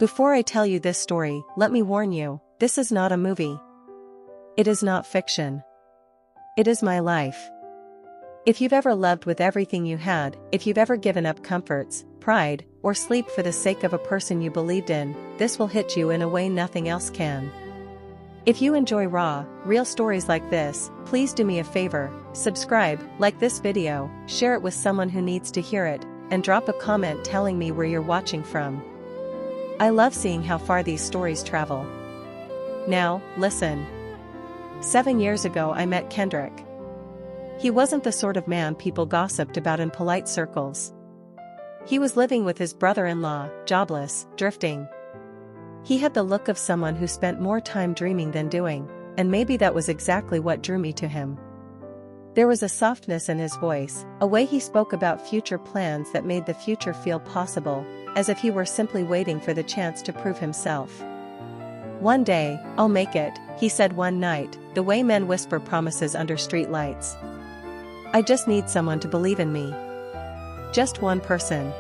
Before I tell you this story, let me warn you, this is not a movie. It is not fiction. It is my life. If you've ever loved with everything you had, if you've ever given up comforts, pride, or sleep for the sake of a person you believed in, this will hit you in a way nothing else can. If you enjoy raw, real stories like this, please do me a favor, subscribe, like this video, share it with someone who needs to hear it, and drop a comment telling me where you're watching from. I love seeing how far these stories travel. Now, listen. 7 years ago I met Kendrick. He wasn't the sort of man people gossiped about in polite circles. He was living with his brother-in-law, jobless, drifting. He had the look of someone who spent more time dreaming than doing, and maybe that was exactly what drew me to him. There was a softness in his voice, a way he spoke about future plans that made the future feel possible, as if he were simply waiting for the chance to prove himself. "One day, I'll make it," he said one night, the way men whisper promises under street lights. "I just need someone to believe in me. Just one person."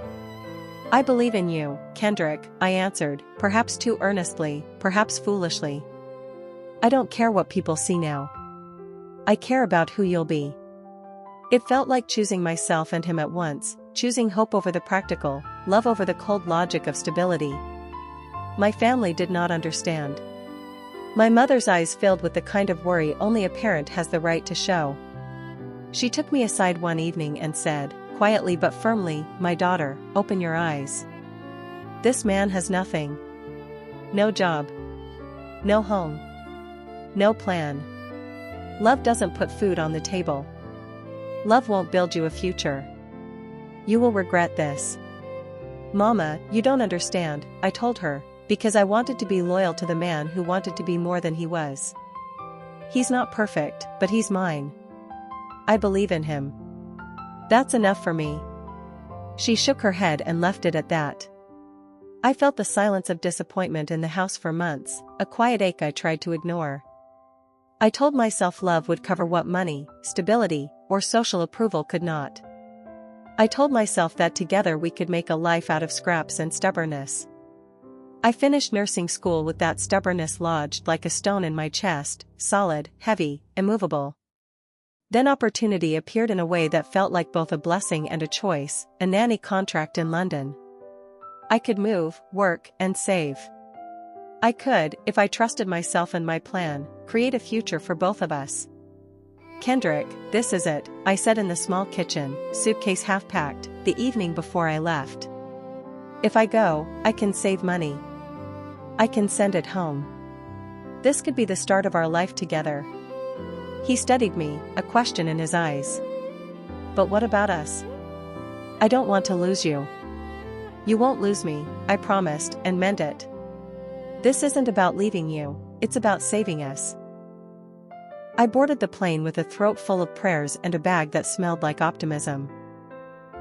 "I believe in you, Kendrick," I answered, perhaps too earnestly, perhaps foolishly. "I don't care what people see now. I care about who you'll be." It felt like choosing myself and him at once, choosing hope over the practical, love over the cold logic of stability. My family did not understand. My mother's eyes filled with the kind of worry only a parent has the right to show. She took me aside one evening and said, quietly but firmly, "My daughter, open your eyes. This man has nothing. No job. No home. No plan. Love doesn't put food on the table. Love won't build you a future. You will regret this." "Mama, you don't understand," I told her, because I wanted to be loyal to the man who wanted to be more than he was. "He's not perfect, but he's mine. I believe in him. That's enough for me." She shook her head and left it at that. I felt the silence of disappointment in the house for months, a quiet ache I tried to ignore. I told myself love would cover what money, stability, or social approval could not. I told myself that together we could make a life out of scraps and stubbornness. I finished nursing school with that stubbornness lodged like a stone in my chest, solid, heavy, immovable. Then opportunity appeared in a way that felt like both a blessing and a choice, a nanny contract in London. I could move, work, and save. I could, if I trusted myself and my plan, create a future for both of us. "Kendrick, this is it," I said in the small kitchen, suitcase half packed, the evening before I left. "If I go, I can save money. I can send it home. This could be the start of our life together." He studied me, a question in his eyes. "But what about us? I don't want to lose you." "You won't lose me," I promised, and meant it. "This isn't about leaving you, it's about saving us." I boarded the plane with a throat full of prayers and a bag that smelled like optimism.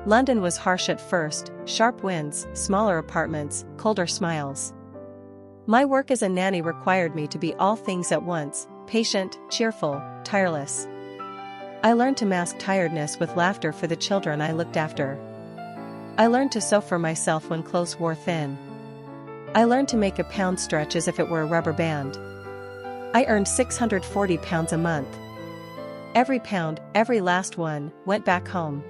London was harsh at first, sharp winds, smaller apartments, colder smiles. My work as a nanny required me to be all things at once, patient, cheerful, tireless. I learned to mask tiredness with laughter for the children I looked after. I learned to sew for myself when clothes wore thin. I learned to make a pound stretch as if it were a rubber band. I earned £640 a month. Every pound, every last one, went back home.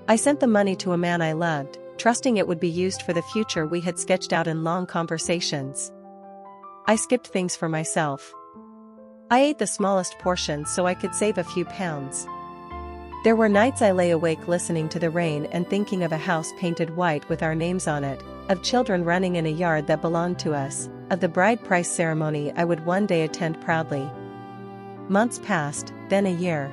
I sent the money to a man I loved, trusting it would be used for the future we had sketched out in long conversations. I skipped things for myself. I ate the smallest portion so I could save a few pounds. There were nights I lay awake listening to the rain and thinking of a house painted white with our names on it, of children running in a yard that belonged to us, of the bride price ceremony I would one day attend proudly. Months passed, then a year.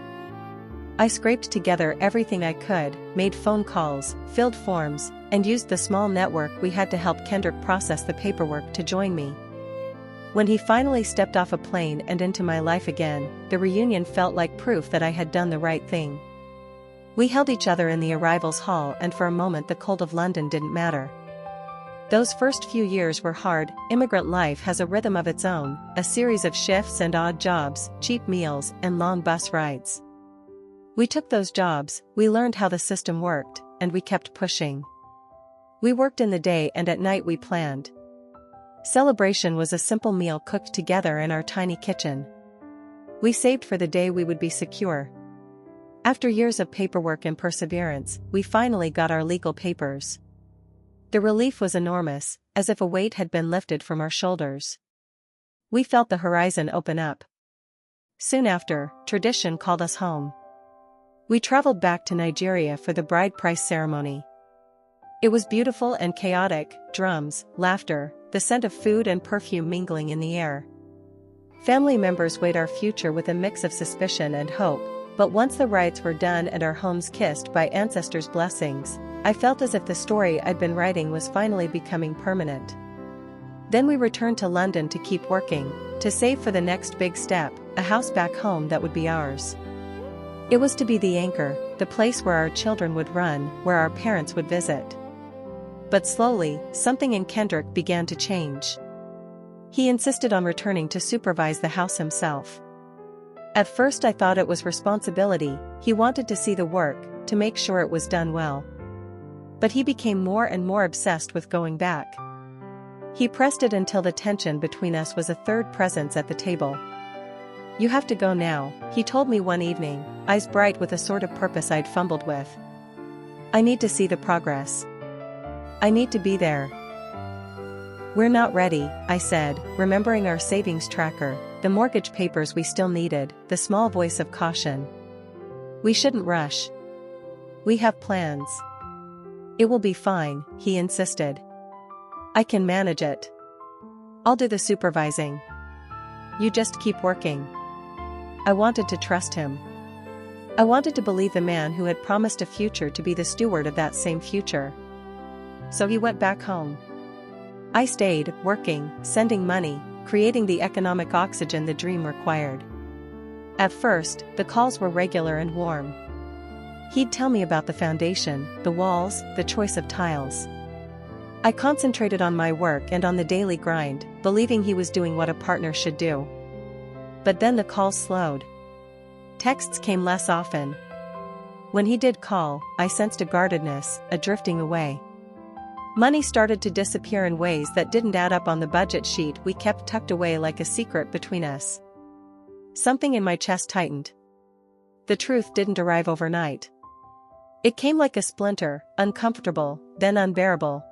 I scraped together everything I could, made phone calls, filled forms, and used the small network we had to help Kendrick process the paperwork to join me. When he finally stepped off a plane and into my life again, the reunion felt like proof that I had done the right thing. We held each other in the arrivals hall, and for a moment the cold of London didn't matter. Those first few years were hard. Immigrant life has a rhythm of its own, a series of shifts and odd jobs, cheap meals, and long bus rides. We took those jobs, we learned how the system worked, and we kept pushing. We worked in the day and at night we planned. Celebration was a simple meal cooked together in our tiny kitchen. We saved for the day we would be secure. After years of paperwork and perseverance, we finally got our legal papers. The relief was enormous, as if a weight had been lifted from our shoulders. We felt the horizon open up. Soon after, tradition called us home. We traveled back to Nigeria for the bride price ceremony. It was beautiful and chaotic, drums, laughter, the scent of food and perfume mingling in the air. Family members weighed our future with a mix of suspicion and hope, but once the rites were done and our homes kissed by ancestors' blessings, I felt as if the story I'd been writing was finally becoming permanent. Then we returned to London to keep working, to save for the next big step, a house back home that would be ours. It was to be the anchor, the place where our children would run, where our parents would visit. But slowly, something in Kendrick began to change. He insisted on returning to supervise the house himself. At first I thought it was responsibility, he wanted to see the work, to make sure it was done well. But he became more and more obsessed with going back. He pressed it until the tension between us was a third presence at the table. "You have to go now," he told me one evening, eyes bright with a sort of purpose I'd fumbled with. "I need to see the progress. I need to be there." "We're not ready," I said, remembering our savings tracker, the mortgage papers we still needed, the small voice of caution. "We shouldn't rush. We have plans." "It will be fine," he insisted. "I can manage it. I'll do the supervising. You just keep working." I wanted to trust him. I wanted to believe the man who had promised a future to be the steward of that same future. So he went back home. I stayed, working, sending money, creating the economic oxygen the dream required. At first, the calls were regular and warm. He'd tell me about the foundation, the walls, the choice of tiles. I concentrated on my work and on the daily grind, believing he was doing what a partner should do. But then the calls slowed. Texts came less often. When he did call, I sensed a guardedness, a drifting away. Money started to disappear in ways that didn't add up on the budget sheet we kept tucked away like a secret between us. Something in my chest tightened. The truth didn't arrive overnight. It came like a splinter, uncomfortable, then unbearable.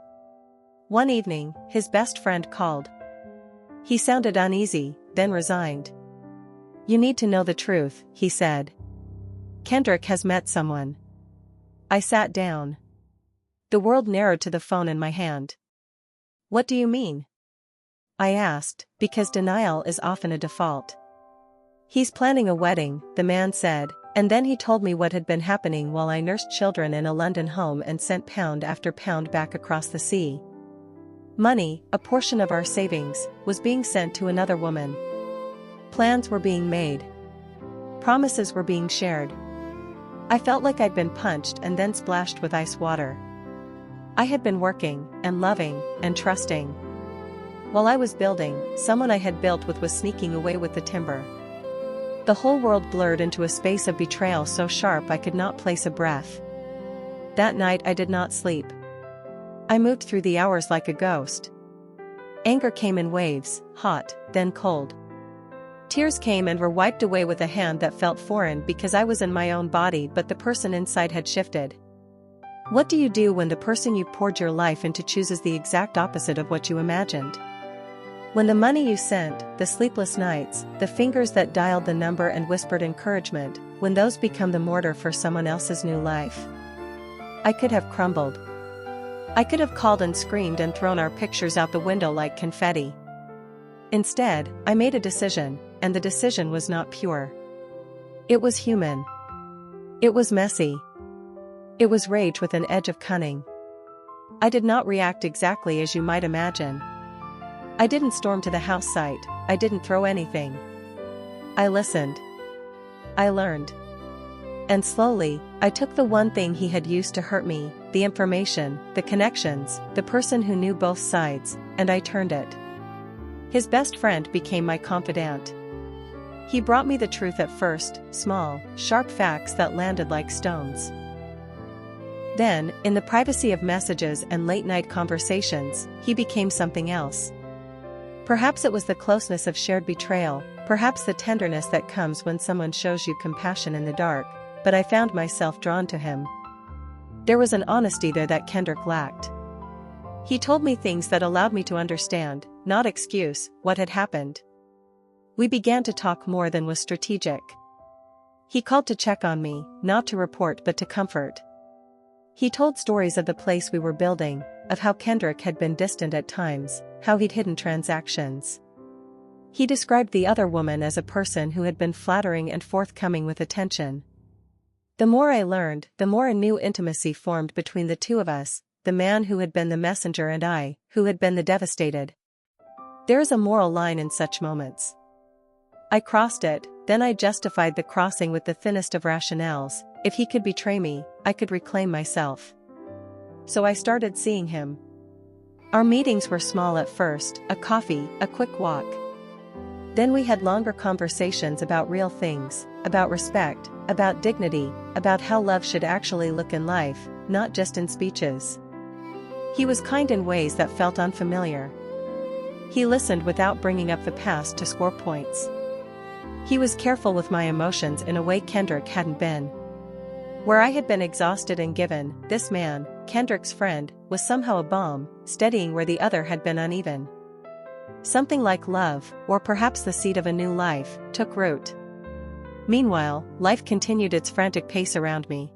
One evening, his best friend called. He sounded uneasy, then resigned. "You need to know the truth," he said. "Kendrick has met someone." I sat down. The world narrowed to the phone in my hand. "What do you mean?" I asked, because denial is often a default. "He's planning a wedding," the man said, and then he told me what had been happening while I nursed children in a London home and sent pound after pound back across the sea. Money, a portion of our savings, was being sent to another woman. Plans were being made. Promises were being shared. I felt like I'd been punched and then splashed with ice water. I had been working, and loving, and trusting. While I was building, someone I had built with was sneaking away with the timber. The whole world blurred into a space of betrayal so sharp I could not place a breath. That night I did not sleep. I moved through the hours like a ghost. Anger came in waves, hot, then cold. Tears came and were wiped away with a hand that felt foreign because I was in my own body but the person inside had shifted. What do you do when the person you poured your life into chooses the exact opposite of what you imagined? When the money you sent, the sleepless nights, the fingers that dialed the number and whispered encouragement, when those become the mortar for someone else's new life. I could have crumbled. I could have called and screamed and thrown our pictures out the window like confetti. Instead, I made a decision, and the decision was not pure. It was human. It was messy. It was rage with an edge of cunning. I did not react exactly as you might imagine. I didn't storm to the house site, I didn't throw anything. I listened. I learned. And slowly, I took the one thing he had used to hurt me, the information, the connections, the person who knew both sides, and I turned it. His best friend became my confidant. He brought me the truth at first, small, sharp facts that landed like stones. Then, in the privacy of messages and late-night conversations, he became something else. Perhaps it was the closeness of shared betrayal, perhaps the tenderness that comes when someone shows you compassion in the dark, but I found myself drawn to him. There was an honesty there that Kendrick lacked. He told me things that allowed me to understand, not excuse, what had happened. We began to talk more than was strategic. He called to check on me, not to report but to comfort. He told stories of the place we were building, of how Kendrick had been distant at times, how he'd hidden transactions. He described the other woman as a person who had been flattering and forthcoming with attention. The more I learned, the more a new intimacy formed between the two of us, the man who had been the messenger and I, who had been the devastated. There is a moral line in such moments. I crossed it, then I justified the crossing with the thinnest of rationales. If he could betray me, I could reclaim myself. So I started seeing him. Our meetings were small at first, a coffee, a quick walk. Then we had longer conversations about real things, about respect, about dignity, about how love should actually look in life, not just in speeches. He was kind in ways that felt unfamiliar. He listened without bringing up the past to score points. He was careful with my emotions in a way Kendrick hadn't been. Where I had been exhausted and given, this man, Kendrick's friend, was somehow a balm, steadying where the other had been uneven. Something like love, or perhaps the seed of a new life, took root. Meanwhile, life continued its frantic pace around me.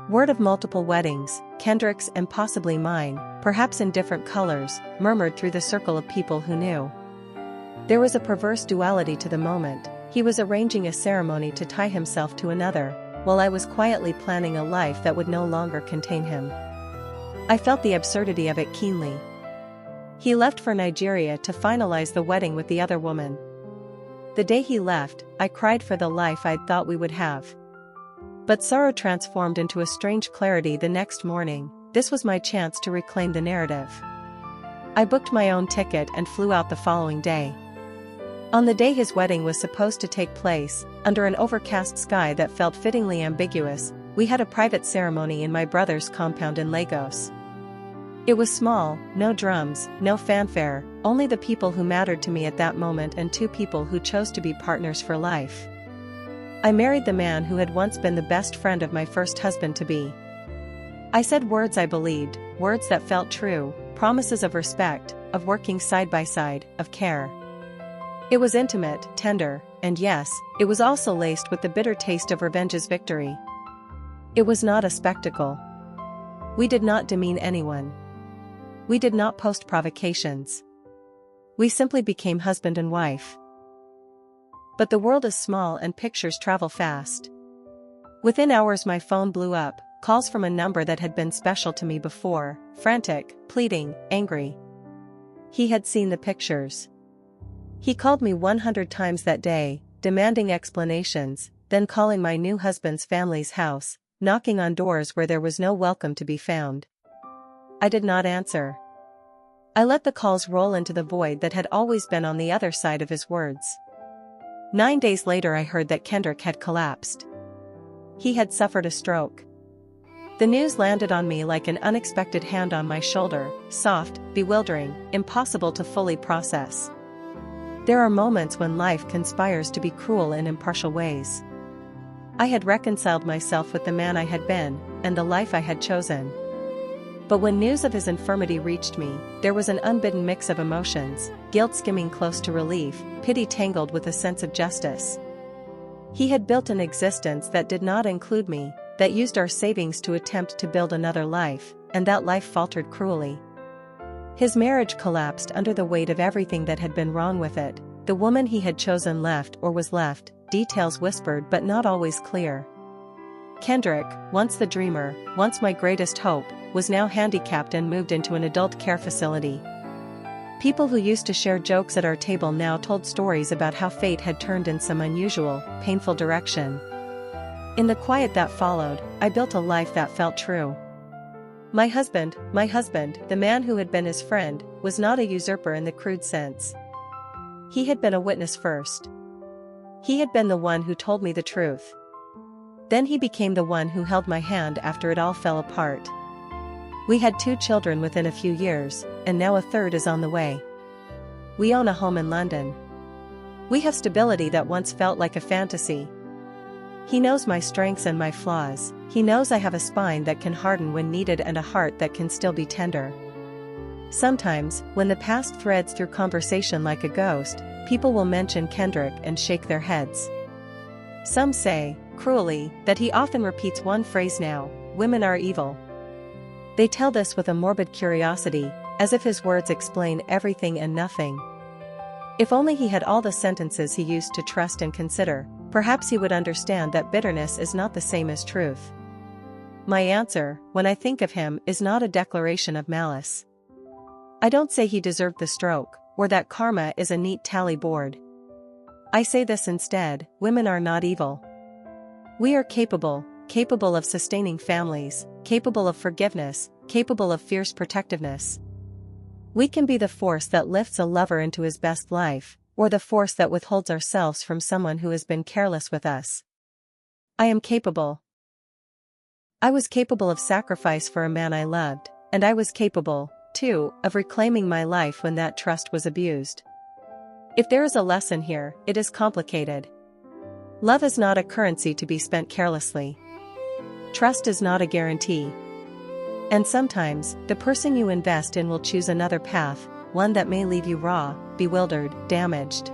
Word of multiple weddings, Kendrick's and possibly mine, perhaps in different colors, murmured through the circle of people who knew. There was a perverse duality to the moment. He was arranging a ceremony to tie himself to another, while I was quietly planning a life that would no longer contain him. I felt the absurdity of it keenly. He left for Nigeria to finalize the wedding with the other woman. The day he left, I cried for the life I'd thought we would have. But sorrow transformed into a strange clarity the next morning. This was my chance to reclaim the narrative. I booked my own ticket and flew out the following day. On the day his wedding was supposed to take place, under an overcast sky that felt fittingly ambiguous, we had a private ceremony in my brother's compound in Lagos. It was small, no drums, no fanfare, only the people who mattered to me at that moment and two people who chose to be partners for life. I married the man who had once been the best friend of my first husband-to-be. I said words I believed, words that felt true, promises of respect, of working side by side, of care. It was intimate, tender, and yes, it was also laced with the bitter taste of revenge's victory. It was not a spectacle. We did not demean anyone. We did not post provocations. We simply became husband and wife. But the world is small and pictures travel fast. Within hours my phone blew up, calls from a number that had been special to me before, frantic, pleading, angry. He had seen the pictures. He called me 100 times that day, demanding explanations, then calling my new husband's family's house, knocking on doors where there was no welcome to be found. I did not answer. I let the calls roll into the void that had always been on the other side of his words. 9 days later I heard that Kendrick had collapsed. He had suffered a stroke. The news landed on me like an unexpected hand on my shoulder, soft, bewildering, impossible to fully process. There are moments when life conspires to be cruel in impartial ways. I had reconciled myself with the man I had been, and the life I had chosen. But when news of his infirmity reached me, there was an unbidden mix of emotions, guilt skimming close to relief, pity tangled with a sense of justice. He had built an existence that did not include me, that used our savings to attempt to build another life, and that life faltered cruelly. His marriage collapsed under the weight of everything that had been wrong with it. The woman he had chosen left or was left, details whispered but not always clear. Kendrick, once the dreamer, once my greatest hope, was now handicapped and moved into an adult care facility. People who used to share jokes at our table now told stories about how fate had turned in some unusual, painful direction. In the quiet that followed, I built a life that felt true. My husband, the man who had been his friend, was not a usurper in the crude sense. He had been a witness first. He had been the one who told me the truth. Then he became the one who held my hand after it all fell apart. We had 2 children within a few years, and now a third is on the way. We own a home in London. We have stability that once felt like a fantasy. He knows my strengths and my flaws. He knows I have a spine that can harden when needed and a heart that can still be tender. Sometimes, when the past threads through conversation like a ghost, people will mention Kendrick and shake their heads. Some say, cruelly, that he often repeats one phrase now: women are evil. They tell this with a morbid curiosity, as if his words explain everything and nothing. If only he had all the sentences he used to trust and consider, perhaps he would understand that bitterness is not the same as truth. My answer, when I think of him, is not a declaration of malice. I don't say he deserved the stroke, or that karma is a neat tally board. I say this instead: women are not evil. We are capable of sustaining families, capable of forgiveness, capable of fierce protectiveness. We can be the force that lifts a lover into his best life, or the force that withholds ourselves from someone who has been careless with us. I am capable. I was capable of sacrifice for a man I loved, and I was capable, too, of reclaiming my life when that trust was abused. If there is a lesson here, it is complicated. Love is not a currency to be spent carelessly. Trust is not a guarantee. And sometimes, the person you invest in will choose another path, one that may leave you raw, bewildered, damaged.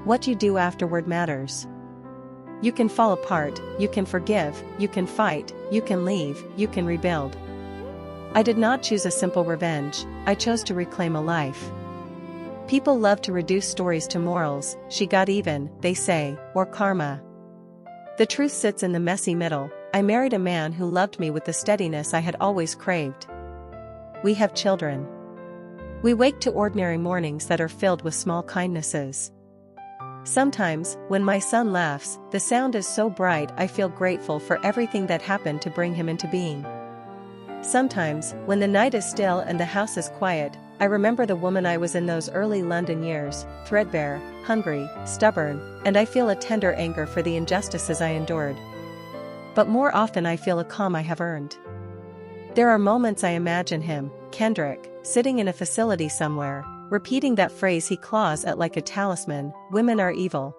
What you do afterward matters. You can fall apart, you can forgive, you can fight, you can leave, you can rebuild. I did not choose a simple revenge, I chose to reclaim a life. People love to reduce stories to morals: she got even, they say, or karma. The truth sits in the messy middle. I married a man who loved me with the steadiness I had always craved. We have children. We wake to ordinary mornings that are filled with small kindnesses. Sometimes, when my son laughs, the sound is so bright I feel grateful for everything that happened to bring him into being. Sometimes, when the night is still and the house is quiet, I remember the woman I was in those early London years, threadbare, hungry, stubborn, and I feel a tender anger for the injustices I endured. But more often I feel a calm I have earned. There are moments I imagine him, Kendrick, sitting in a facility somewhere, repeating that phrase he claws at like a talisman: women are evil.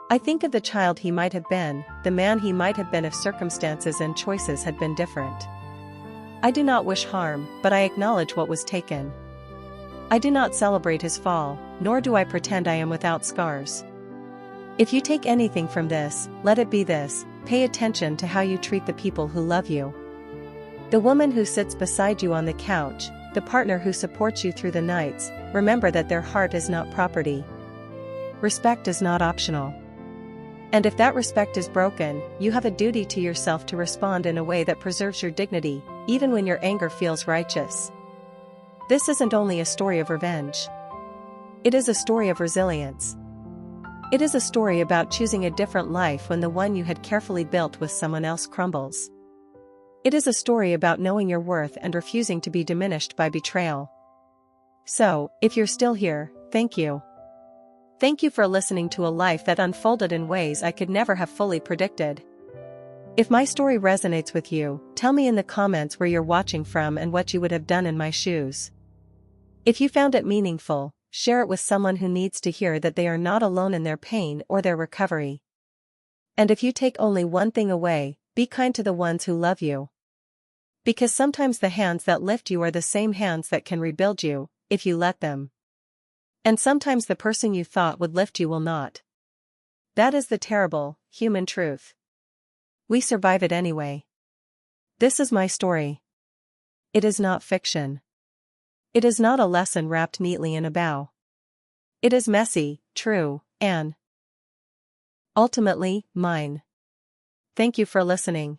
I think of the child he might have been, the man he might have been if circumstances and choices had been different. I do not wish harm, but I acknowledge what was taken. I do not celebrate his fall, nor do I pretend I am without scars. If you take anything from this, let it be this: pay attention to how you treat the people who love you. The woman who sits beside you on the couch, the partner who supports you through the nights, remember that their heart is not property. Respect is not optional. And if that respect is broken, you have a duty to yourself to respond in a way that preserves your dignity, even when your anger feels righteous. This isn't only a story of revenge. It is a story of resilience. It is a story about choosing a different life when the one you had carefully built with someone else crumbles. It is a story about knowing your worth and refusing to be diminished by betrayal. So, if you're still here, thank you. Thank you for listening to a life that unfolded in ways I could never have fully predicted. If my story resonates with you, tell me in the comments where you're watching from and what you would have done in my shoes. If you found it meaningful, share it with someone who needs to hear that they are not alone in their pain or their recovery. And if you take only one thing away, be kind to the ones who love you. Because sometimes the hands that lift you are the same hands that can rebuild you, if you let them. And sometimes the person you thought would lift you will not. That is the terrible, human truth. We survive it anyway. This is my story. It is not fiction. It is not a lesson wrapped neatly in a bow. It is messy, true, and ultimately, mine. Thank you for listening.